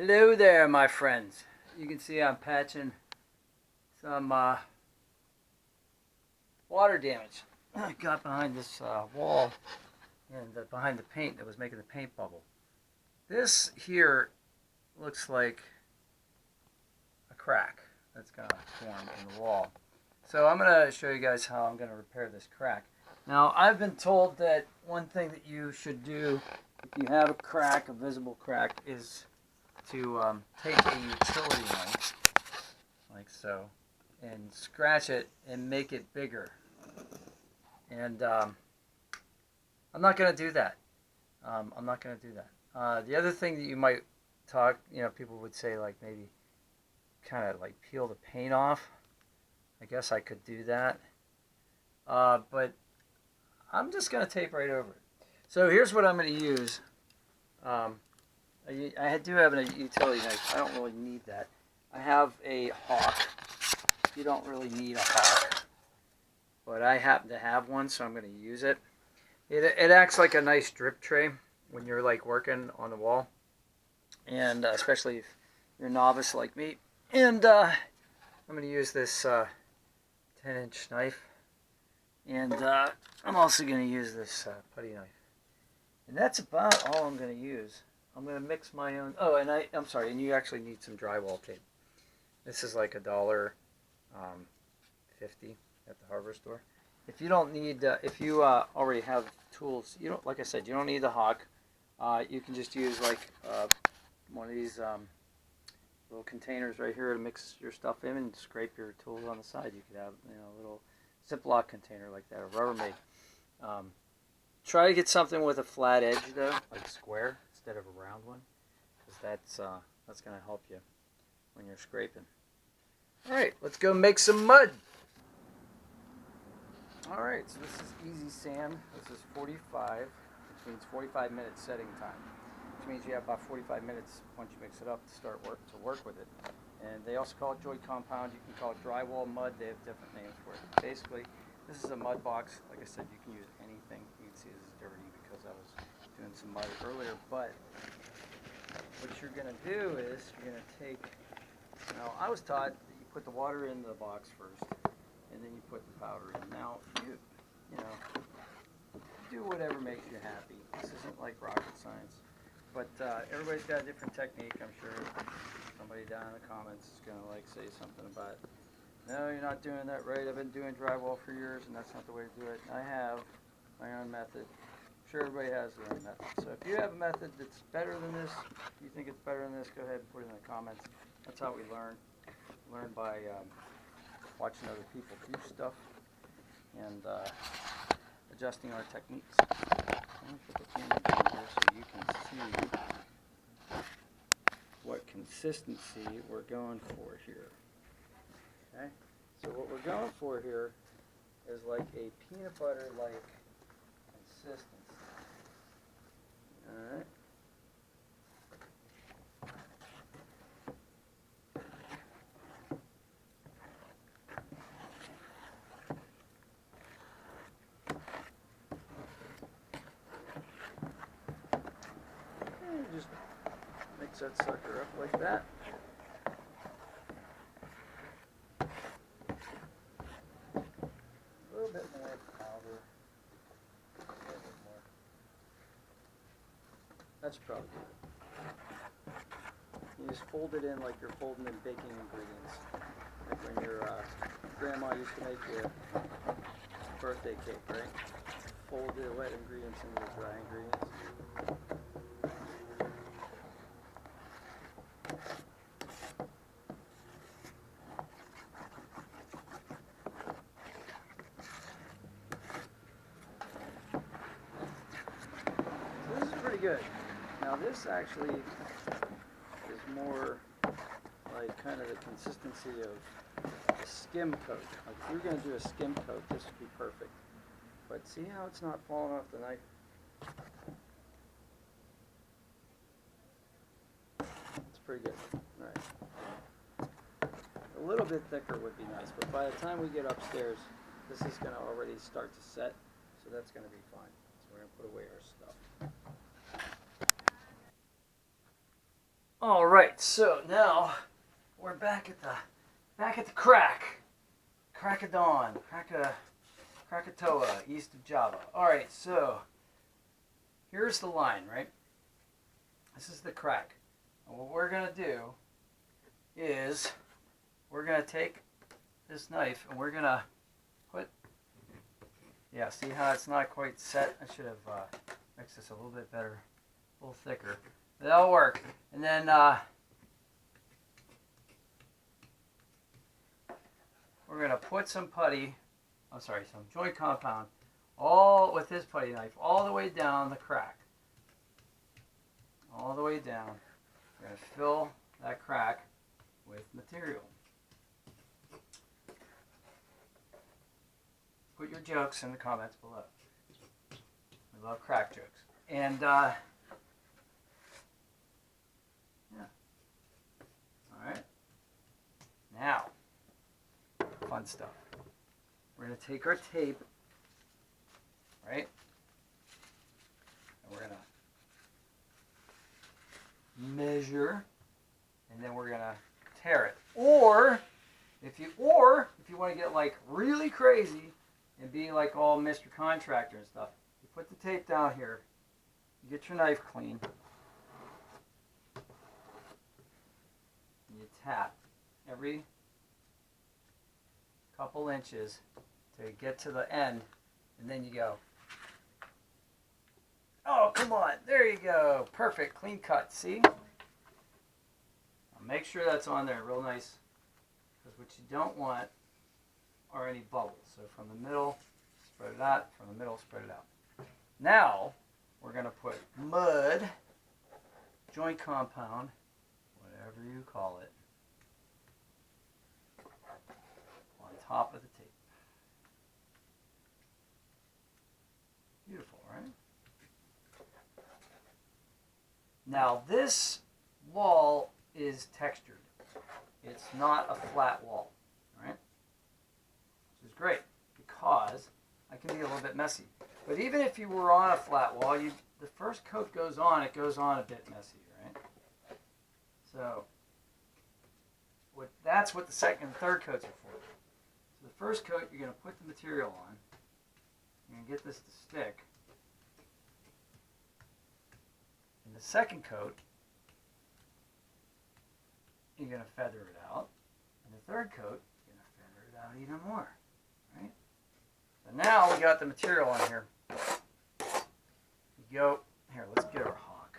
Hello there, my friends. You can see I'm patching some water damage I got behind this wall and behind the paint that was making the paint bubble. This here looks like a crack that's going to form in the wall. So I'm going to show you guys how I'm going to repair this crack. Now, I've been told that one thing that you should do if you have a crack, a visible crack, is to take a utility knife, like so, and scratch it and make it bigger. And I'm not going to do that. I'm not going to do that. The other thing that you might people would say, like, maybe kind of like peel the paint off. I guess I could do that. But I'm just going to tape right over it. So here's what I'm going to use. I do have a utility knife. I don't really need that. I have a hawk. You don't really need a hawk, but I happen to have one, so I'm going to use it. It acts like a nice drip tray when you're like working on the wall, and especially if you're a novice like me. And I'm going to use this 10-inch knife, and I'm also going to use this putty knife, and that's about all I'm going to use. I'm going to mix my own. Oh, and I'm sorry, and you actually need some drywall tape. This is like $1.50 at the hardware store. If you don't need, if you already have tools, you don't. Like I said, you don't need the hawk. You can just use like one of these little containers right here to mix your stuff in and scrape your tools on the side. You could have a little Ziploc container like that, or Rubbermaid. Try to get something with a flat edge though, like square instead of a round one, because that's going to help you when you're scraping. All right, let's go make some mud. All right, so this is easy sand. This is 45, which means 45 minutes setting time, which means you have about 45 minutes once you mix it up to work with it. And they also call it joint compound. You can call it drywall mud. They have different names for it. Basically, this is a mud box. Like I said, you can use anything. You can see this is dirty because I was doing some mud earlier. But what you're going to do is you're going to take, I was taught that you put the water in the box first, and then you put the powder in. Now, you do whatever makes you happy. This isn't like rocket science. But everybody's got a different technique. I'm sure somebody down in the comments is going to say something about, no, you're not doing that right. I've been doing drywall for years, and that's not the way to do it. I have my own method. I'm sure everybody has their own method. So if you have a method that's better than this, you think it's better than this, go ahead and put it in the comments. That's how we learn. Learn by watching other people do stuff and adjusting our techniques. Let me put the image in here so you can see what consistency we're going for here. Okay, so what we're going for here is like a peanut butter-like consistency. All right. And just mix that sucker up like that. A little bit more powder. A little bit more. That's probably good. You just fold it in like you're folding in baking ingredients. Like when your grandma used to make you a birthday cake, right? Fold the wet ingredients into the dry ingredients. So this is pretty good. Now this actually is more like kind of the consistency of a skim coat. Like if you're going to do a skim coat, this would be perfect. But see how it's not falling off the knife? It's pretty good. All right. A little bit thicker would be nice, but by the time we get upstairs, this is going to already start to set, so that's going to be fine. So we're going to put away our stuff. All right, so now we're back at the crack of dawn, Krakatoa, east of Java. All right, so here's the line, right? This is the crack. And what we're gonna do is we're gonna take this knife and we're gonna put. Yeah, see how it's not quite set? I should have mixed this a little bit better, a little thicker. That'll work. And then we're going to put some some joint compound, all with this putty knife, all the way down the crack. All the way down. We're going to fill that crack with material. Put your jokes in the comments below. We love crack jokes. And yeah. All right. Now, fun stuff. We're going to take our tape, right? And we're going to measure, and then we're going to tear it. Or if you want to get like really crazy and be like all Mr. Contractor and stuff, you put the tape down here, you get your knife clean, and you tap every couple inches to get to the end, and then you go, oh, come on, there you go, perfect, clean cut, see? Now make sure that's on there real nice, because what you don't want are any bubbles. So from the middle, spread it out, from the middle, spread it out. Now, we're going to put mud, joint compound, whatever you call it, on top of the tape. Beautiful, right? Now this wall is textured. It's not a flat wall, right? Which is great because I can be a little bit messy. But even if you were on a flat wall, the first coat goes on, it goes on a bit messy, right? So that's what the second and third coats are for. So the first coat, you're going to put the material on. You're going to get this to stick. And the second coat, you're going to feather it out. And the third coat, you're going to feather it out even more. Right? So now we got the material on here. You go, here, let's get our hawk.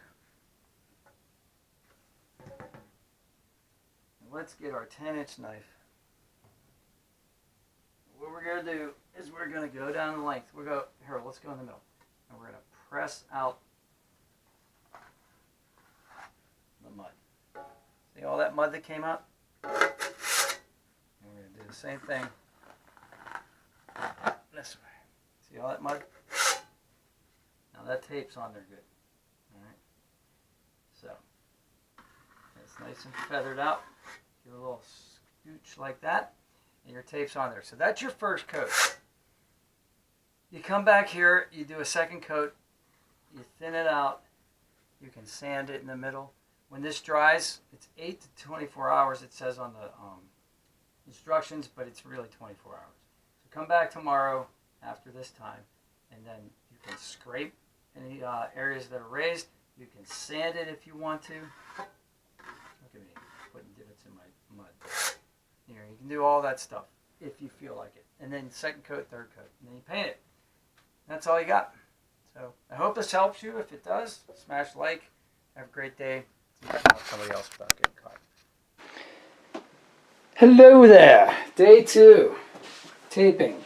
And let's get our 10-inch knife. What we're going to do is we're going to go down the length. We'll go, here, let's go in the middle. And we're going to press out the mud. See all that mud that came out? And we're going to do the same thing this way. See all that mud? Now that tape's on there good. Alright? So, it's nice and feathered out. Give it a little scooch like that. And your tape's on there. So that's your first coat. You come back here, you do a second coat, you thin it out, you can sand it in the middle. When this dries, it's 8 to 24 hours, it says on the instructions, but it's really 24 hours. So come back tomorrow after this time, and then you can scrape any areas that are raised. You can sand it if you want to. Look at me, putting divots in my mud. Here, you can do all that stuff if you feel like it. And then second coat, third coat, and then you paint it. That's all you got. So I hope this helps you. If it does, smash like. Have a great day. Help somebody else without getting caught. Hello there. Day 2. Taping.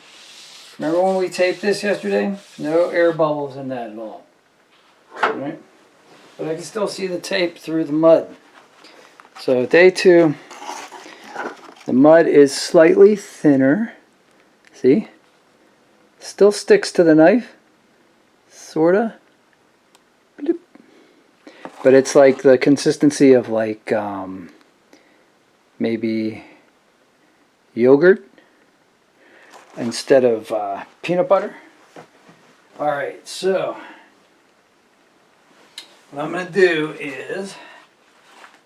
Remember when we taped this yesterday? No air bubbles in that at all. Alright? But I can still see the tape through the mud. So day 2. The mud is slightly thinner. See? Still sticks to the knife. Sorta. Bloop. But it's like the consistency of like maybe yogurt instead of peanut butter. Alright, so what I'm going to do is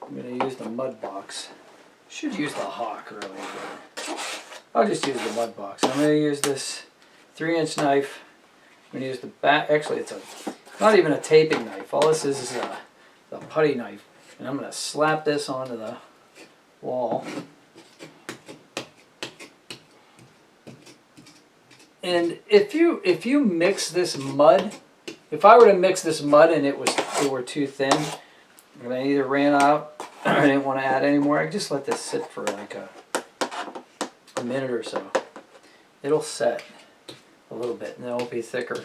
I'm going to use the mud box. Should use the hawk really, but I'll just use the mud box. I'm going to use this 3-inch knife. I'm going to use the back. Actually, it's not even a taping knife. All this is the putty knife, and I'm going to slap this onto the wall. And if you mix this mud, if I were to mix this mud and it were too thin, and I either ran out or I didn't want to add any more, I just let this sit for like a minute or so. It'll set a little bit and it'll be thicker.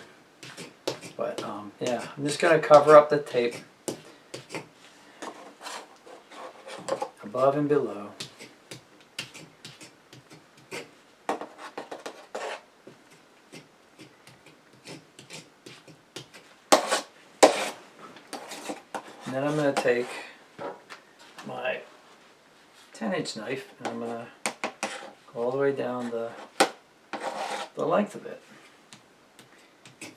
But yeah, I'm just going to cover up the tape above and below. And then I'm going to take my 10-inch knife and I'm going to go all the way down the length of it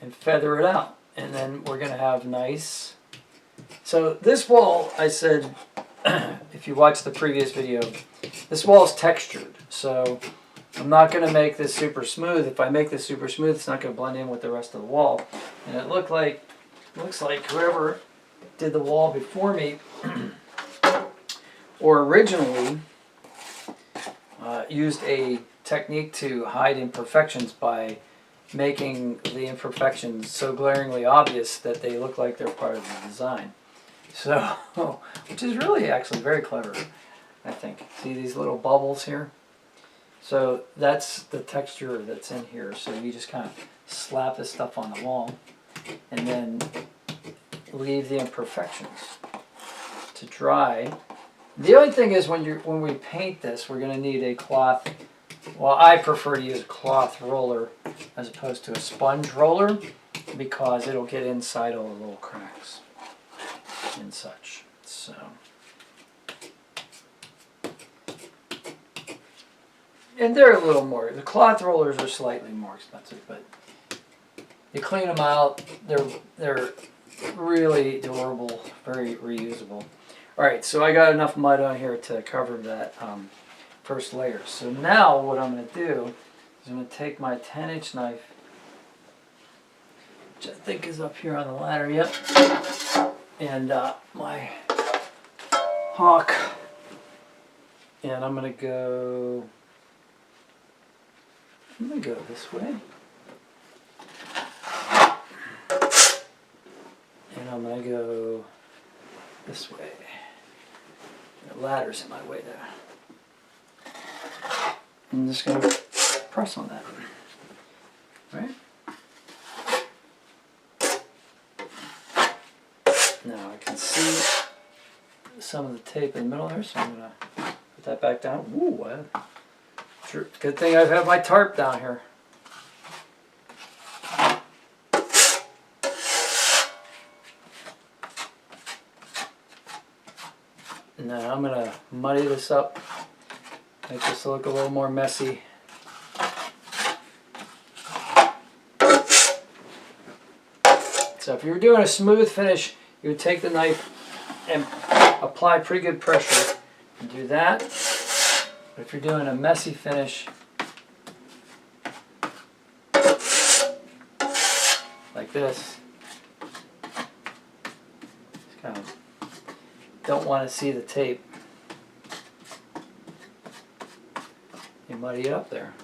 and feather it out. And then we're going to have nice. So this wall, I said, if you watched the previous video, this wall is textured. So I'm not going to make this super smooth. If I make this super smooth, it's not going to blend in with the rest of the wall. And it looks like whoever did the wall before me or originally used a technique to hide imperfections by making the imperfections so glaringly obvious that they look like they're part of the design. So, which is really actually very clever, I think. See these little bubbles here? So that's the texture that's in here. So you just kind of slap this stuff on the wall and then leave the imperfections to dry. The only thing is when we paint this, we're going to need a cloth. Well, I prefer to use a cloth roller as opposed to a sponge roller because it'll get inside all the little cracks and such. So and they're a little more. The cloth rollers are slightly more expensive, but you clean them out. They're really durable, very reusable. All right, so I got enough mud on here to cover that first layer. So now what I'm going to do is I'm going to take my 10-inch knife, which I think is up here on the ladder, yep, and my hawk, and I'm going to go this way. And I'm going to go this way. The ladder's in my way there. I'm just going to press on that. Right? Now I can see some of the tape in the middle there, so I'm going to put that back down. Ooh, good thing I've had my tarp down here. Now I'm going to muddy this up, make this look a little more messy. So if you were doing a smooth finish, you would take the knife and apply pretty good pressure and do that. But if you're doing a messy finish, like this, it's kind of don't want to see the tape. You muddy it up there.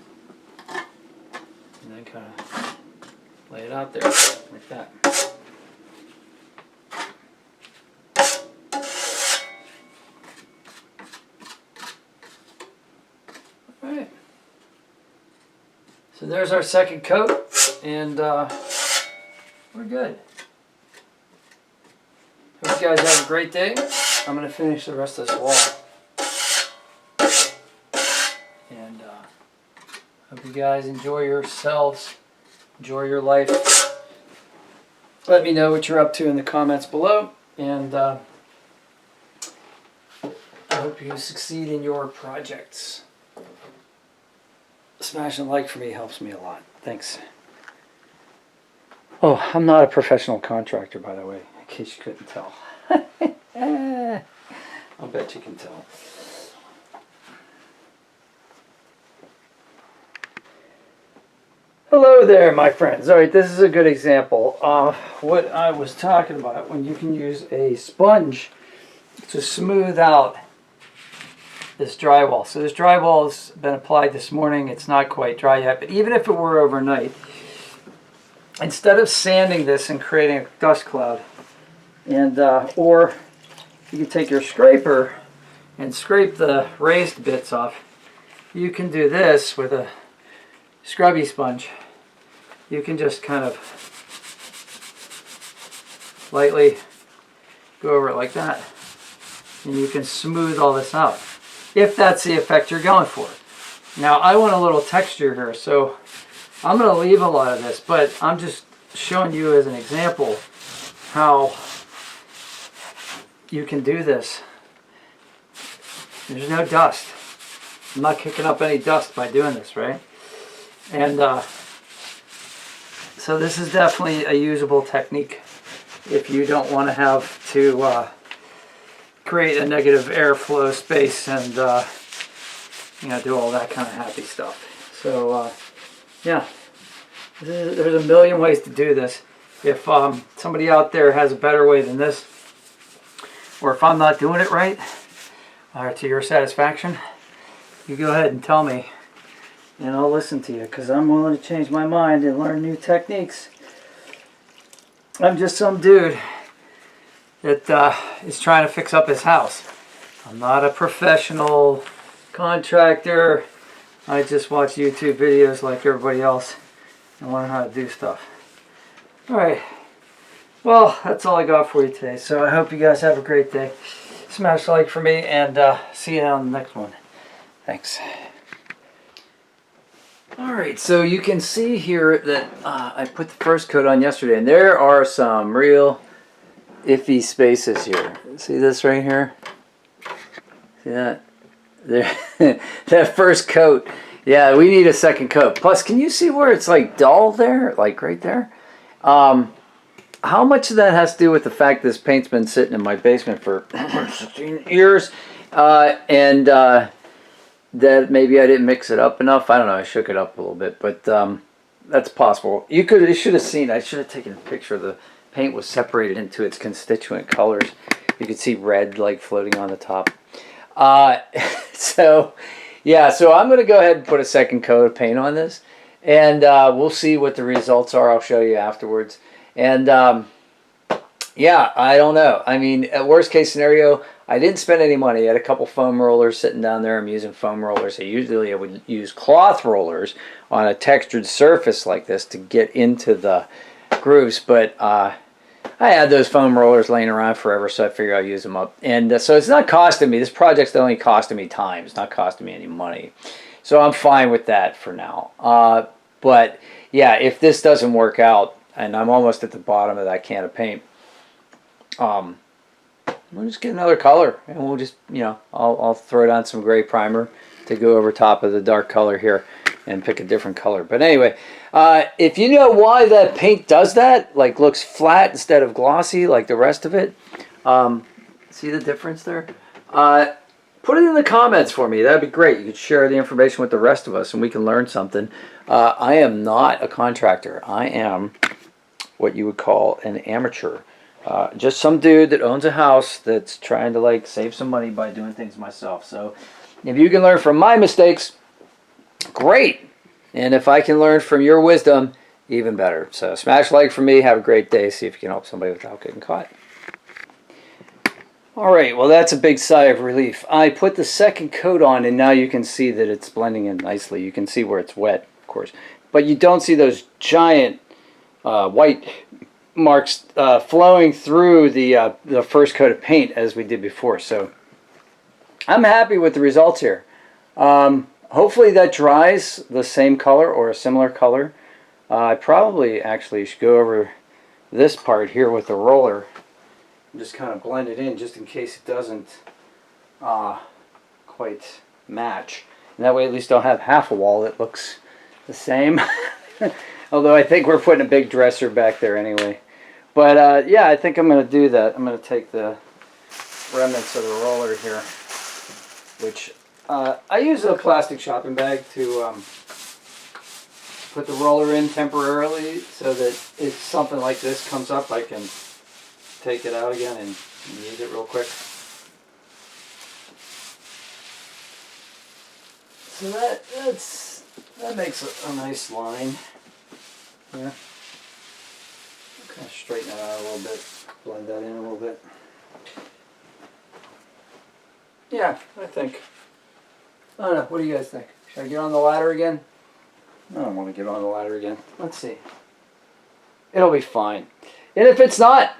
And then kind of lay it out there like that. Alright. So there's our second coat, and we're good. Hope you guys have a great day. I'm going to finish the rest of this wall. And hope you guys enjoy yourselves, enjoy your life. Let me know what you're up to in the comments below. And I hope you succeed in your projects. Smashing a like for me helps me a lot. Thanks. Oh, I'm not a professional contractor, by the way, in case you couldn't tell. I'll bet you can tell. Hello there, my friends. All right, this is a good example of what I was talking about when you can use a sponge to smooth out this drywall. So this drywall has been applied this morning. It's not quite dry yet, but even if it were overnight, instead of sanding this and creating a dust cloud, and or you can take your scraper and scrape the raised bits off, you can do this with a scrubby sponge. You can just kind of lightly go over it like that, and you can smooth all this out, if that's the effect you're going for. Now, I want a little texture here, so I'm going to leave a lot of this, but I'm just showing you as an example how you can do this. There's no dust. I'm not kicking up any dust by doing this, right? And so this is definitely a usable technique if you don't want to have to create a negative airflow space and you know, do all that kind of happy stuff. So yeah, there's a million ways to do this. If somebody out there has a better way than this, or if I'm not doing it right, or to your satisfaction, you go ahead and tell me, and I'll listen to you, because I'm willing to change my mind and learn new techniques. I'm just some dude that is trying to fix up his house. I'm not a professional contractor. I just watch YouTube videos like everybody else and learn how to do stuff. Alright, well, that's all I got for you today. So I hope you guys have a great day. Smash a like for me, and see you on the next one. Thanks. Alright, so you can see here that I put the first coat on yesterday, and there are some real iffy spaces here. See this right here? See that? There, that first coat. Yeah, we need a second coat. Plus, can you see where it's like dull there? Like right there? How much of that has to do with the fact this paint's been sitting in my basement for 16 years? And that maybe I didn't mix it up enough. I don't know. I shook it up a little bit, but that's possible. You should have seen. I should have taken a picture. The paint was separated into its constituent colors. You could see red like floating on the top. So yeah. So I'm going to go ahead and put a second coat of paint on this, and we'll see what the results are. I'll show you afterwards. And yeah, I don't know. I mean, at worst case scenario, I didn't spend any money. I had a couple foam rollers sitting down there. I'm using foam rollers. Usually I would use cloth rollers on a textured surface like this to get into the grooves. But I had those foam rollers laying around forever, so I figured I'd use them up. And so it's not costing me. This project's only costing me time. It's not costing me any money. So I'm fine with that for now. But yeah, if this doesn't work out, and I'm almost at the bottom of that can of paint, we'll just get another color, and we'll just, you know, I'll throw down some gray primer to go over top of the dark color here and pick a different color. But anyway, if you know why that paint does that, like looks flat instead of glossy like the rest of it, see the difference there? Put it in the comments for me. That'd be great. You could share the information with the rest of us and we can learn something. I am not a contractor. I am what you would call an amateur. Just some dude that owns a house that's trying to like save some money by doing things myself. So if you can learn from my mistakes, great. And if I can learn from your wisdom, even better. So smash a like for me. Have a great day. See if you can help somebody without getting caught. Alright, well that's a big sigh of relief. I put the second coat on, and now you can see that it's blending in nicely. You can see where it's wet, of course. But you don't see those giant white marks flowing through the first coat of paint as we did before. So I'm happy with the results here. Hopefully that dries the same color or a similar color. I probably actually should go over this part here with the roller and just kind of blend it in just in case it doesn't quite match. And that way at least I'll have half a wall that looks the same. Although I think we're putting a big dresser back there anyway. But yeah, I think I'm going to do that. I'm going to take the remnants of the roller here, which I use a plastic shopping bag to put the roller in temporarily, so that if something like this comes up, I can take it out again and use it real quick. So that makes a nice line here. Kind of straighten it out a little bit, blend that in a little bit. Yeah, I think. I don't know, what do you guys think? Should I get on the ladder again? I don't want to get on the ladder again. Let's see. It'll be fine. And if it's not,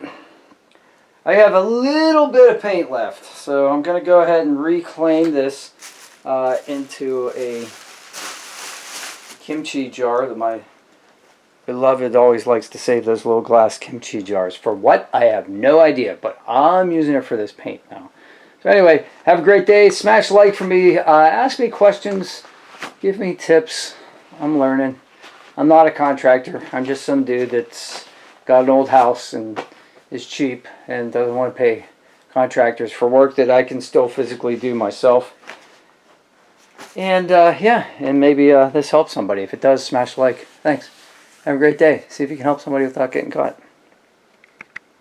I have a little bit of paint left. So I'm going to go ahead and reclaim this into a kimchi jar that my beloved always likes to save those little glass kimchi jars. For what? I have no idea, but I'm using it for this paint now. So anyway, have a great day. Smash like for me. Ask me questions. Give me tips. I'm learning. I'm not a contractor. I'm just some dude that's got an old house and is cheap and doesn't want to pay contractors for work that I can still physically do myself. And yeah, and maybe this helps somebody. If it does, smash like. Thanks. Have a great day. See if you can help somebody without getting caught.